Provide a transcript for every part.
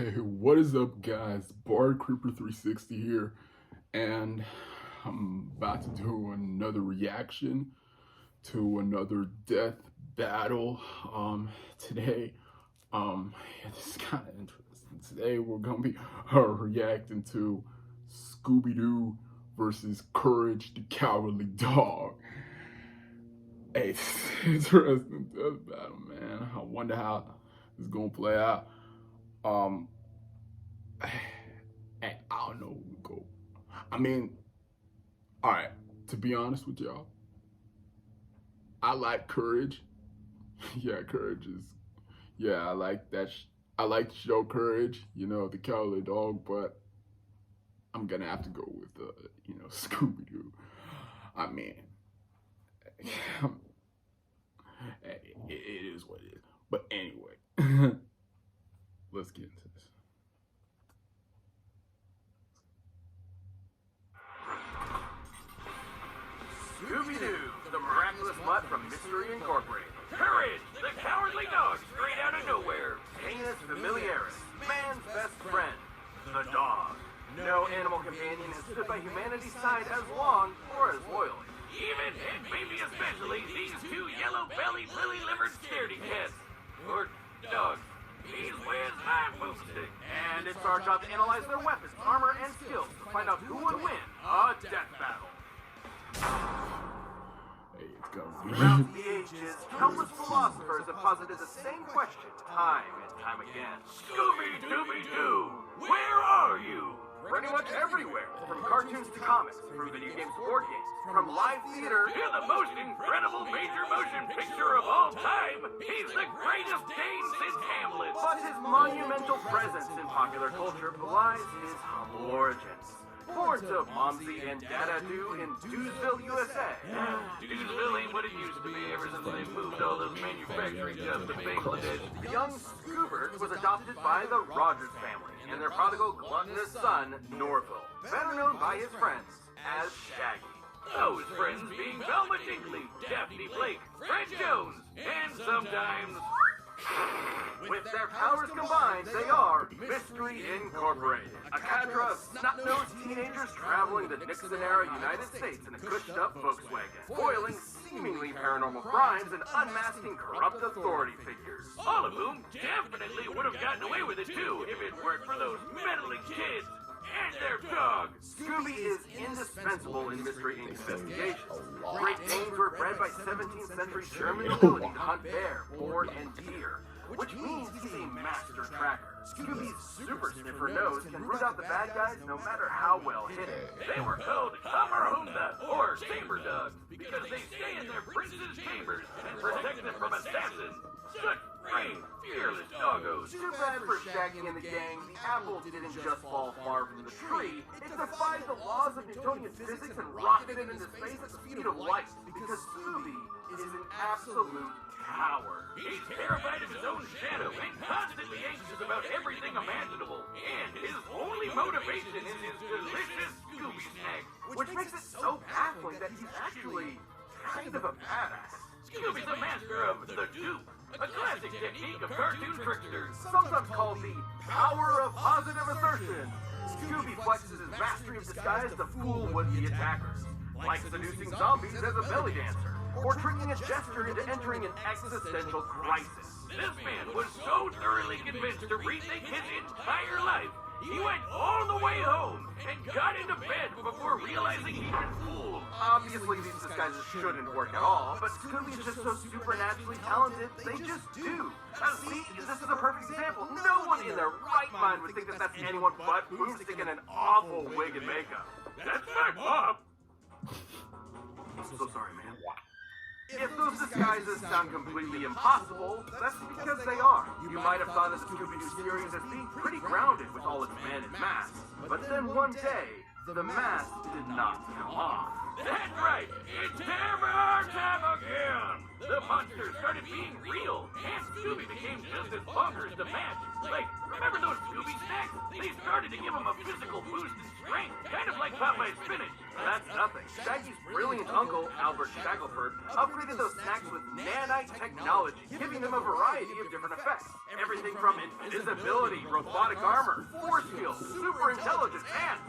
Hey, what is up, guys? Bar Creeper 360 here, and I'm about to do another reaction to another death battle. Today, this is kind of interesting. Today, we're gonna be reacting to Scooby-Doo versus Courage the Cowardly Dog. Hey, this is an interesting death battle, man. I wonder how this is gonna play out. Um, I don't know who would go. I mean, all right. To be honest with y'all, I like Courage. Yeah, Courage is. Yeah, I like that. I like the show Courage. You know, the Cowardly Dog, but I'm gonna have to go with Scooby Doo. I mean, it is what it is. But anyway, let's get into this. Scooby-Doo, the miraculous mutt from Mystery Incorporated. Courage, the cowardly dog straight out of nowhere. Canis familiaris, man's best friend, the dog. No animal companion has stood by humanity's side as long or as loyally. Even, and maybe especially, these two yellow-bellied, lily-livered scaredy cats. Or dogs. He's with my boomstick. And it's our job to analyze their weapons, armor, and skills to find out who would win a death battle. Hey, it's gonna be. Throughout the ages, countless philosophers have posited the same question time and time again. Scooby-Dooby-Doo, where are you? Pretty much everywhere, from cartoons to comics, through video games to board games, from live theater to the most incredible major motion picture of all time. He's the greatest Dane since Hamlet. But his monumental presence in popular culture belies his humble origins. Born to Momsy and Dada Doo in Doosville, USA. Doosville ain't what it used to be ever since they moved all those manufacturing jobs to Bangladesh. The young Scoobert was adopted by the Rogers family and their prodigal gluttonous son, Norville, better known by his friends as Shaggy. Those friends being Velma Dinkley, Daphne Blake, Fred Jones, and sometimes... With their powers combined, they are Mystery Incorporated, a cadre of snot-nosed teenagers traveling the Nixon-era United States in a cushed-up Volkswagen, foiling seemingly paranormal crimes and unmasking corrupt authority figures. All of whom definitely would have gotten away with it too if it weren't for those meddling kids and their dog. Scooby is indispensable in Mystery Inc.'s investigations. Great Danes were bred by 17th century German nobility to hunt bear, boar, and deer, which means he's a master tracker. Scooby's super sniffer nose can root out the bad guys no matter how well hidden. They were called Camarhunda, or chamber dogs, because they stay in their prince's chambers and protect them from assassins. Such brave, fearless doggos. Too bad for Shaggy and the gang, the apple didn't just fall far from the tree. It defied the laws of Newtonian physics and rocketed into space at the speed of light, because Scooby is an absolute coward. He's terrified of his own shadow and constantly anxious about everything imaginable. And his only motivation is his delicious Scooby snack, which makes it so baffling that he's actually kind of a badass. Scooby's a master of the dupe, a classic technique of cartoon tricksters, sometimes called the power of positive assertion. Scooby flexes his mastery of disguise to fool would-be attackers, like seducing zombies as a belly dancer, or tricking a jester into entering an existential crisis. This man was so thoroughly convinced to rethink his entire life, he went all the way home and got into bed before realizing he'd been fooled. Obviously, these disguises shouldn't work at all, but Scooby's just so supernaturally talented, they just do. See, this is a perfect example. No one in their right mind would think that that's anyone but Boomstick in an awful wig and makeup. That's my mom! I'm so sorry, man. If those disguises sound completely impossible, that's because they are. You might have thought of the Scooby-Doo series as being pretty grounded with all its men and masks, but then one day, the mask did not come off. That's right! It's hammer time again! The monsters started being real, and Scooby became just as bonkers to match. Like, remember those Scooby snacks, they started to give him a physical boost in strength, kind of like Popeye's spinach. That's nothing. Shaggy's brilliant uncle, Albert Shackleford, upgraded those snacks with nanite technology, giving them a variety of different effects. Everything from invisibility, robotic armor, force field, super intelligence, and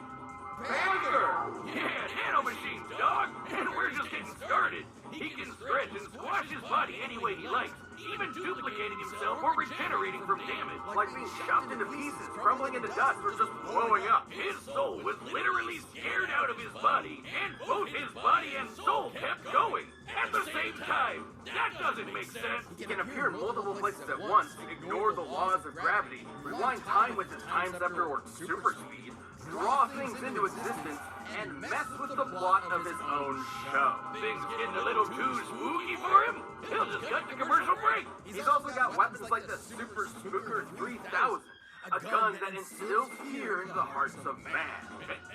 Panther! Yeah, nanomachines, dog! And we're just getting started. He can stretch and squash his body any way he likes, even duplicating himself or regenerating from damage. Like being chopped into pieces, crumbling into dust, or just blowing up. His soul was literally scared out of his body, and both his body and soul kept going at the same time. That doesn't make sense. He can appear in multiple places at once, ignore the laws of gravity, rewind time with his time scepter or super speed, draw things into existence, and mess with the plot of his own show. Things getting a little too spooky for him? He'll just cut the commercial break. He's also got weapons like the Super Spooker 3000, a gun that instills fear into the hearts of man.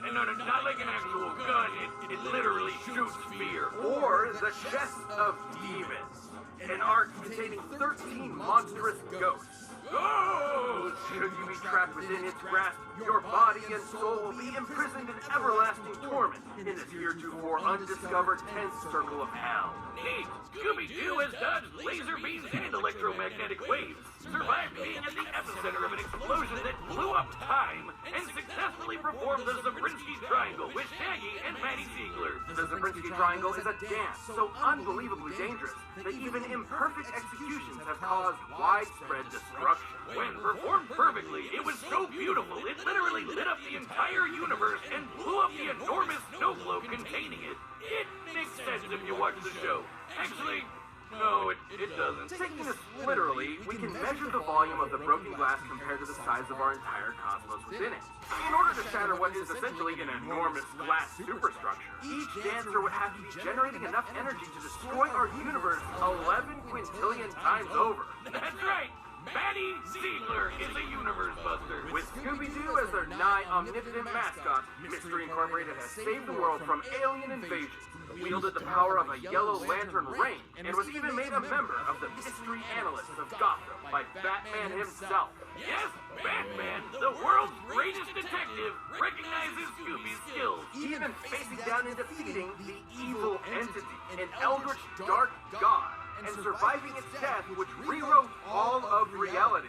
No, not like an actual gun. It literally shoots fear. Or the Chest of Demons, an ark containing 13 monstrous ghosts. Oh! Should you be trapped within its grasp, your body and soul will be imprisoned in everlasting torment in this heretofore undiscovered 10th circle of hell. Neat! Scooby-Doo has dodged laser beams and electromagnetic waves, survived being at the epicenter of an explosion that blew up time, and successfully performed the Zabrinsky Triangle with Shaggy and Matty Ziegler. The Zabrinsky Triangle is a dance so unbelievably dangerous that even imperfect executions have caused widespread destruction. When performed perfectly, it was so beautiful it literally lit up the entire universe and blew up the enormous snow globe containing it. It makes sense if you watch the show. Actually, no, it doesn't. Taking this literally, we can measure the volume of the broken glass compared to the size of our entire cosmos within it. In order to shatter what is essentially an enormous glass superstructure, each dancer would have to be generating enough energy to destroy our universe 11 quintillion times over. That's right! Matty Ziegler is a universe buster. With Scooby-Doo as their nigh omnipotent mascot, Mystery Incorporated has saved the world from alien invasion, wielded the power of a yellow lantern ring, and was even made a member of the Mystery Analysts of Gotham by Batman himself. Yes, Batman, the world's greatest detective, recognizes Scooby's skills, even facing down and defeating the evil entity, an eldritch dark god, and surviving its death, which rewrote all of reality.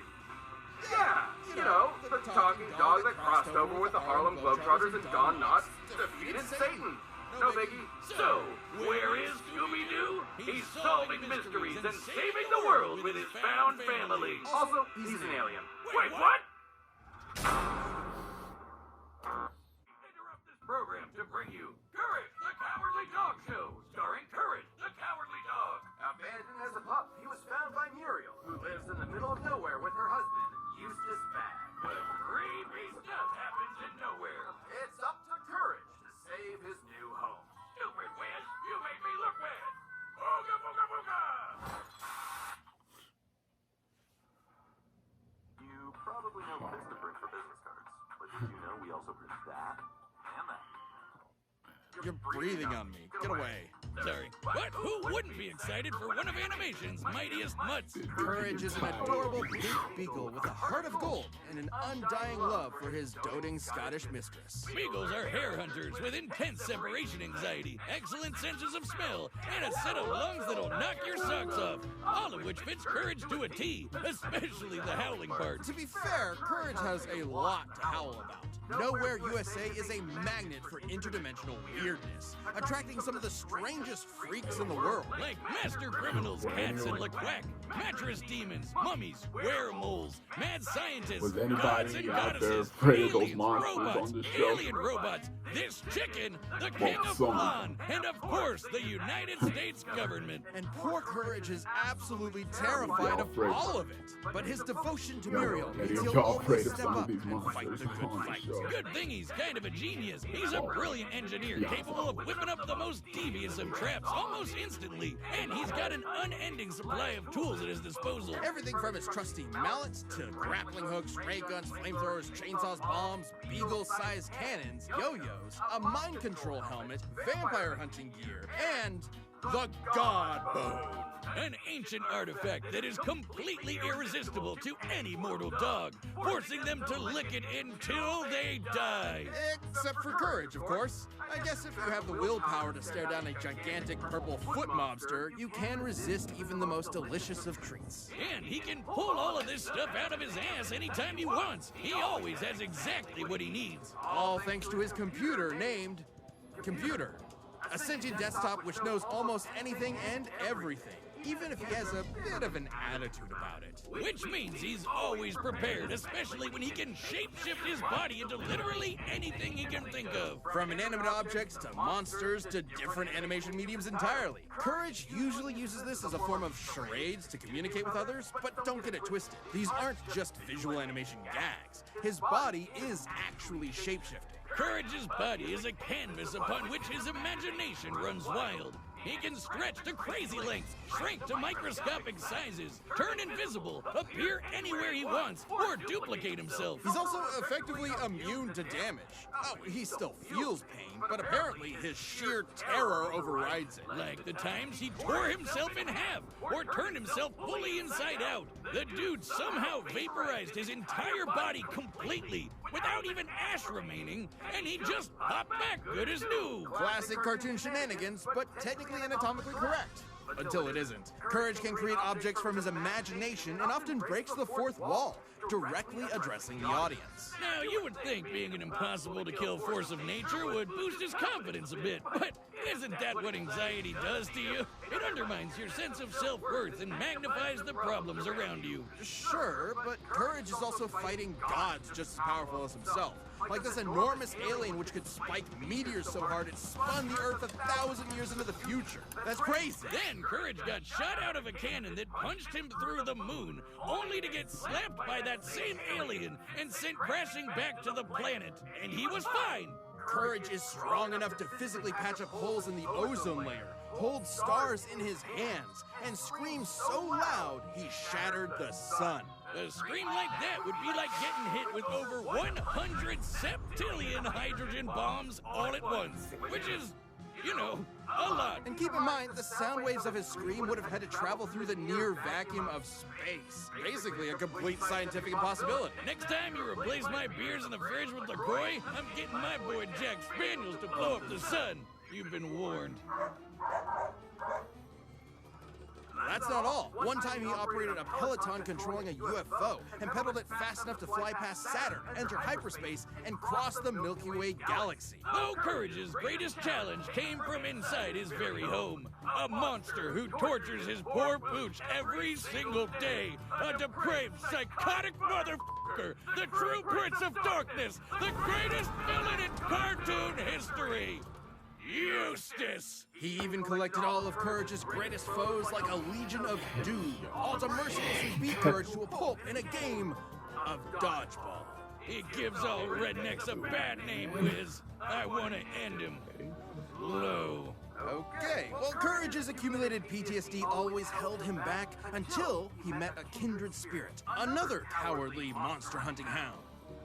Yeah, you know, the talking dog that crossed over with the Harlem Globetrotters and Don Knotts defeated Satan. No biggie. So, where is Scooby-Doo? He's solving mysteries and saving the world with his found family. Also, he's an alien. Wait, what? Interrupt this program to bring you Courage, the Cowardly Dog Show, starring Courage, the Cowardly Dog. Abandoned as a pup, he was found by Muriel, who lives in the middle of nowhere with her husband, Eustace Bag. But creepy stuff happens in nowhere. It's up to Courage to save his new home. Stupid Wiz, you make me look bad. Booga booga booga! You probably know Vistaprint for business cards, but did you know we also print that and that? You're breathing on me. Get away. Sorry. But who wouldn't be excited for one of animation's mightiest mutts? Courage is an adorable pink beagle with a heart of gold and an undying love for his doting Scottish mistress. Beagles are hair hunters with intense separation anxiety, excellent senses of smell, and a set of lungs that'll knock your socks off. All of which fits Courage to a T, especially the howling part. To be fair, Courage has a lot to howl about. Nowhere USA is a magnet for interdimensional weirdness, attracting some of the strangest freaks in the world. Like master criminals, cats and quack, mattress demons, mummies, weremoles, mad scientists, Was gods anybody and out there goddesses, afraid of those aliens, monsters robots, on this show? alien robots, this chicken, the king of some. Flan, and of course the United States government. And poor Courage is absolutely terrified of afraid. all of it. But his devotion to Muriel Eddie, means are he'll y'all afraid always of step some of up these and fight monsters the good on the fight. show? Good thing he's kind of a genius. He's a brilliant engineer capable of whipping up the most devious of traps almost instantly. And he's got an unending supply of tools at his disposal. Everything from his trusty mallets to grappling hooks, ray guns, flamethrowers, chainsaws, bombs, beagle-sized cannons, yo-yos, a mind control helmet, vampire hunting gear, and the God Bone. an ancient artifact that is completely irresistible to any mortal dog, forcing them to lick it until they die. Except for Courage, of course. I guess if you have the willpower to stare down a gigantic purple foot mobster, you can resist even the most delicious of treats. And he can pull all of this stuff out of his ass anytime he wants. He always has exactly what he needs. All thanks to his computer named Computer. A sentient desktop which knows almost anything and everything, even if he has a bit of an attitude about it. Which means he's always prepared, especially when he can shapeshift his body into literally anything he can think of. From inanimate objects to monsters to different animation mediums entirely. Courage usually uses this as a form of charades to communicate with others, but don't get it twisted. These aren't just visual animation gags. His body is actually shapeshifting. Courage's body is a canvas upon which his imagination runs wild. He can stretch to crazy lengths, shrink to microscopic sizes, turn invisible, appear anywhere he wants, or duplicate himself. He's also effectively immune to damage. Oh, he still feels pain, but apparently his sheer terror overrides it. Like the times he tore himself in half, or turned himself fully inside out. The dude somehow vaporized his entire body completely, without even ash remaining, and he just popped back good as new. Classic cartoon shenanigans, but technically anatomically correct. Until it isn't. Courage can create objects from his imagination and often breaks the fourth wall, directly addressing the audience. Now, you would think being an impossible-to-kill force of nature would boost his confidence a bit, but isn't that what anxiety does to you? It undermines your sense of self-worth and magnifies the problems around you. Sure, but Courage is also fighting gods just as powerful as himself. Like this enormous alien which could spike meteors so hard it spun the Earth 1,000 years into the future. That's crazy. Then Courage got shot out of a cannon that punched him through the moon, only to get slapped by that same alien and sent crashing back to the planet. And he was fine. Courage is strong enough to physically patch up holes in the ozone layer, hold stars in his hands, and scream so loud he shattered the sun. A scream like that would be like getting hit with over 100 septillion hydrogen bombs all at once, which is, you know, a lot. And keep in mind, the sound waves of his scream would have had to travel through the near vacuum of space. Basically a complete scientific impossibility. Next time you replace my beers in the fridge with LaCroix, I'm getting my boy Jack Spaniels to blow up the sun. You've been warned. That's not all. One time he operated a Peloton controlling a UFO and pedaled it fast enough to fly past Saturn, enter hyperspace, and cross the Milky Way galaxy. Though Courage's greatest challenge came from inside his very home. A monster who tortures his poor pooch every single day. A depraved, psychotic motherfucker. The true Prince of Darkness. The greatest villain in cartoon history. Eustace! He even collected all of Courage's greatest foes like a legion of dude, all to mercilessly beat Courage to a pulp in a game of dodgeball. He gives all rednecks a bad name, Wiz. I want to end him. Low. Okay, well, Courage's accumulated PTSD always held him back until he met a kindred spirit, another cowardly monster hunting hound.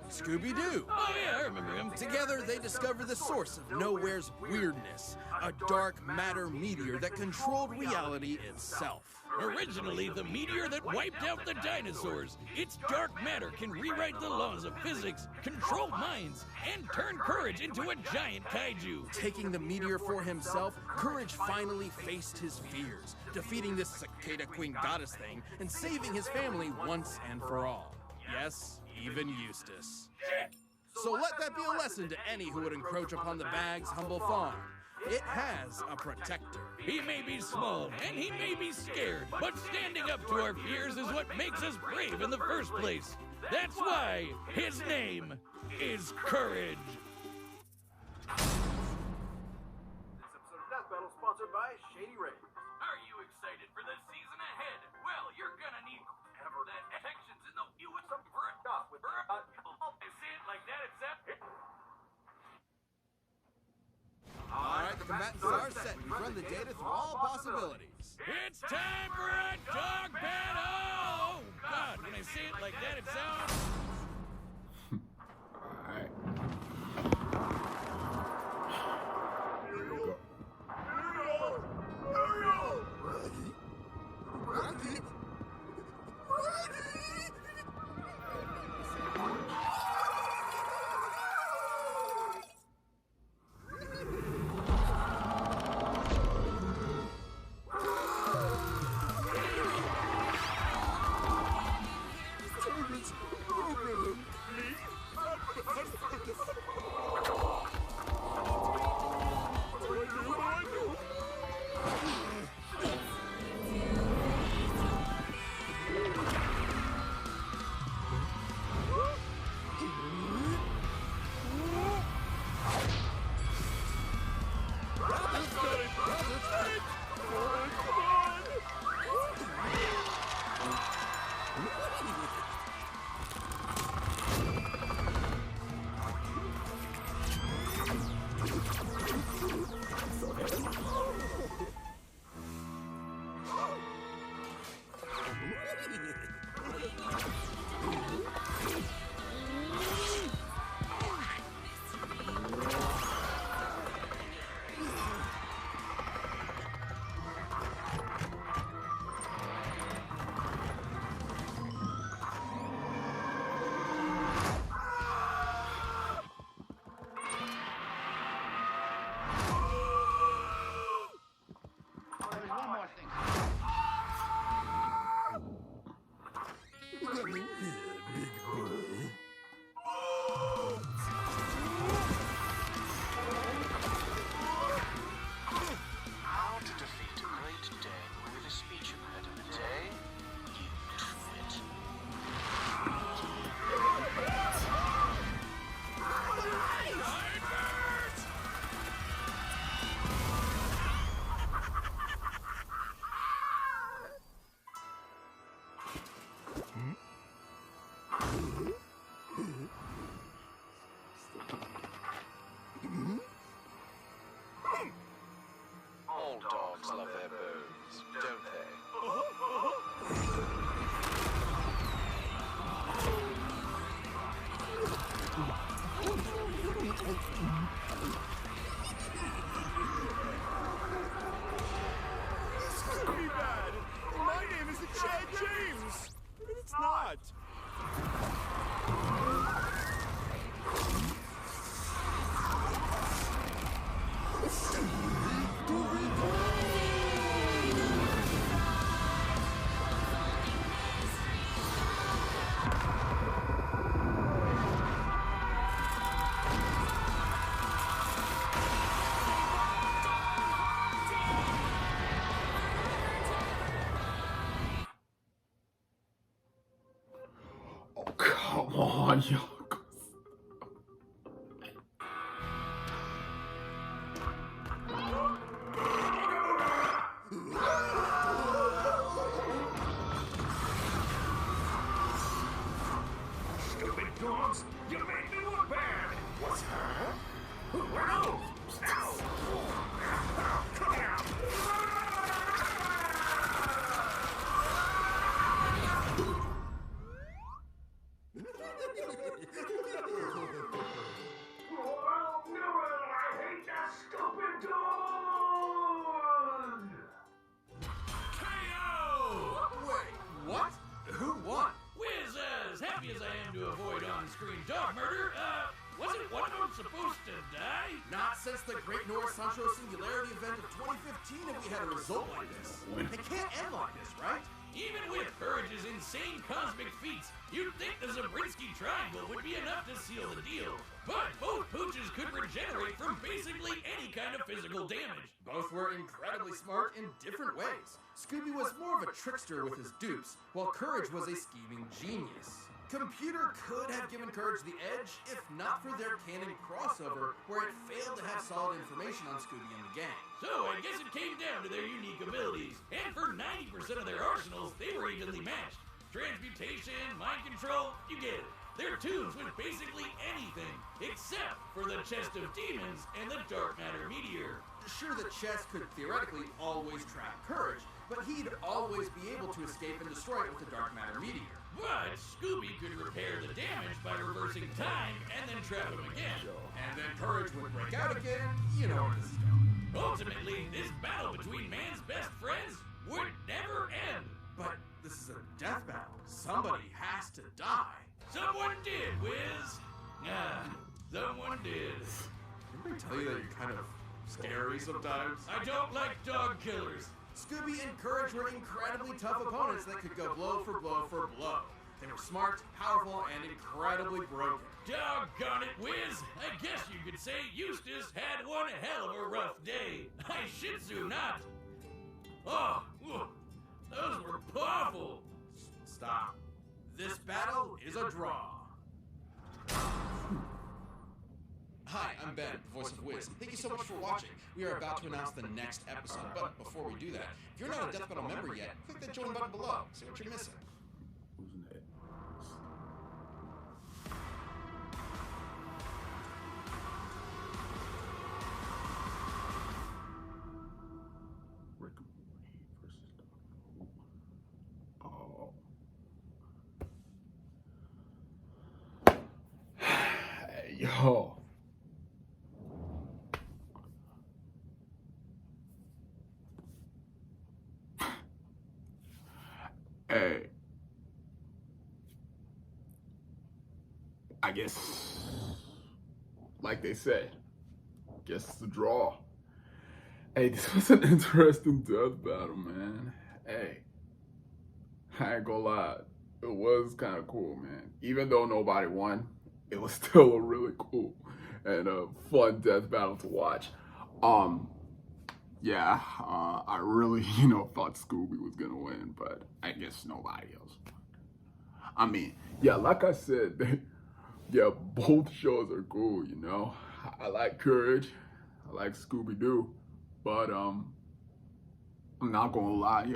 Scooby-Doo. Oh yeah, I remember him. Together, they discover the source of Nowhere's weirdness, a dark matter meteor that controlled reality itself. Originally the meteor that wiped out the dinosaurs, its dark matter can rewrite the laws of physics, control minds, and turn Courage into a giant kaiju. Taking the meteor for himself, Courage finally faced his fears, defeating this cicada queen goddess thing and saving his family once and for all. Yes, even Eustace. So let that be a lesson to any who would encroach upon the Bag's humble farm. It has a protector. He may be small, and he may be scared, but standing up to our fears is what makes us brave in the first place. That's why his name is Courage. This episode of Death Battle is sponsored by Shady Rays. Are you excited for the season ahead? Well, you're gonna need ever that affections in the U.S. for a dot with I say it like that, except. Alright, the combatants are set. We've run the data through all possibilities. It's time for a dog battle! Oh, God, when I say it like that, it sounds... Alright. Here we go. Scooby-Dad! My name isn't Chad James! It's not! Oh, come on, yo. Stupid dogs! You made me look bad! What's that? Where are those? Ow! Come here! Oh, no, I hate that stupid dog! KO! Wait, what? Who won? Wiz, as happy as I am to avoid on-screen dog murder, wasn't one of them supposed to die? Not since the Great North Central Singularity event of 2015 have we had a result like this. It can't end like this, right? Even with Courage's insane cosmic feats, you'd think the Zabriskie Triangle would be enough to seal the deal. But both pooches could regenerate from basically any kind of physical damage. Both were incredibly smart in different ways. Scooby was more of a trickster with his dupes, while Courage was a scheming genius. Computer could have given Courage the edge, if not for their canon crossover, where it failed to have solid information on Scooby and the gang. So I guess it came down to their unique abilities. And for 90% of their arsenals, they were evenly matched. Transmutation, mind control, you get it. Their tunes with basically anything, except for the Chest of Demons and the Dark Matter Meteor. Sure, the chest could theoretically always trap Courage, but he'd always be able to escape and destroy it with the Dark Matter Meteor. But Scooby could repair the damage by reversing time and then trap him again. And then Courage would break out again, you know where this is going. Ultimately, this battle between man's best friends would never end. But this is a death battle. Somebody has to die. Someone did, Wiz. Someone did. Didn't they tell you that you're kind of scary sometimes? I don't like dog killers. Scooby and Courage were incredibly tough opponents that could go blow for blow for blow. They were smart, powerful, and incredibly broken. Doggone it, Wiz. I guess you could say Eustace had one hell of a rough day. I shih tzu not. Oh, those were awful. Stop. This battle is a draw. Hi, I'm Ben, the voice of Wiz. Thank you so much for watching. We are about to announce the next episode, but before we do that, if you're not a Death Battle member yet, click that join button below. See what you're missing. Who's next? Rick and Morty versus Doctor Who. Oh. Hey, yo. Hey, I guess, like they said, guess it's a draw. Hey, this was an interesting death battle, man. Hey, I ain't gonna lie, it was kind of cool, man. Even though nobody won, it was still a really cool and a fun death battle to watch. Yeah, I really, thought Scooby was gonna win, but I guess nobody else won. I mean, yeah, like I said, both shows are cool, I like Courage, I like Scooby-Doo, but, I'm not gonna lie,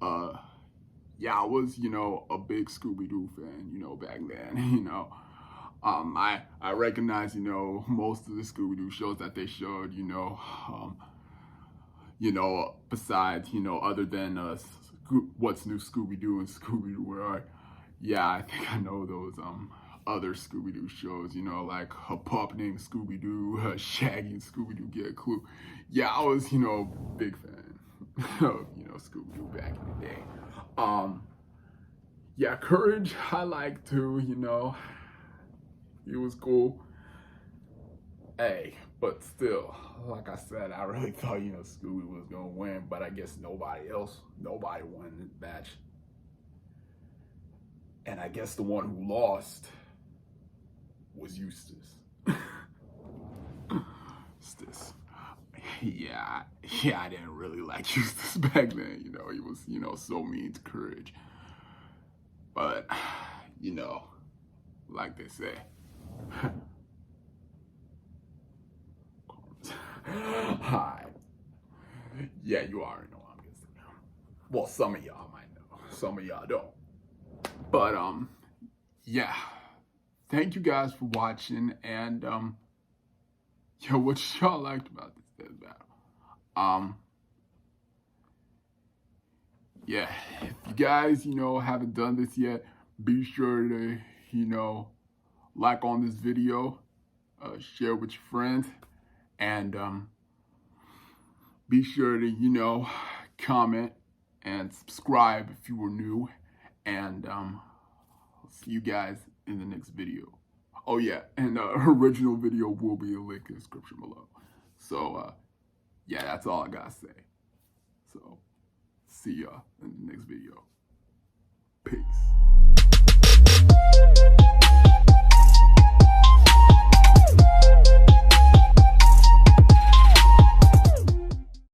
I was, a big Scooby-Doo fan, back then, I recognize, most of the Scooby-Doo shows that they showed, besides, other than What's New Scooby-Doo and Scooby-Doo Where Are yeah, I think I know those other Scooby-Doo shows, you know, like a pup named Scooby-Doo, Shaggy and Scooby-Doo Get a Clue. Yeah, I was, you know, big fan of, you know, Scooby-Doo back in the day. Yeah, Courage, I like too, you know. It was cool. Hey, but still, like I said, I really thought, you know, Scooby was gonna win, but I guess nobody won this match. And I guess the one who lost was Eustace. Eustace. Yeah, I didn't really like Eustace back then, you know, he was, you know, so mean to Courage. But, you know, like they say. Hi. Yeah, you already know I'm guessing. Well, some of y'all might know. Some of y'all don't. But yeah. Thank you guys for watching, and yo, what y'all liked about this death battle? Yeah, if you guys, you know, haven't done this yet, be sure to, you know, like on this video, share with your friends, and be sure to, you know, comment and subscribe if you were new, and I'll see you guys in the next video. Oh yeah, and the original video will be a link in the description below. So yeah, that's all I gotta say. So see y'all in the next video.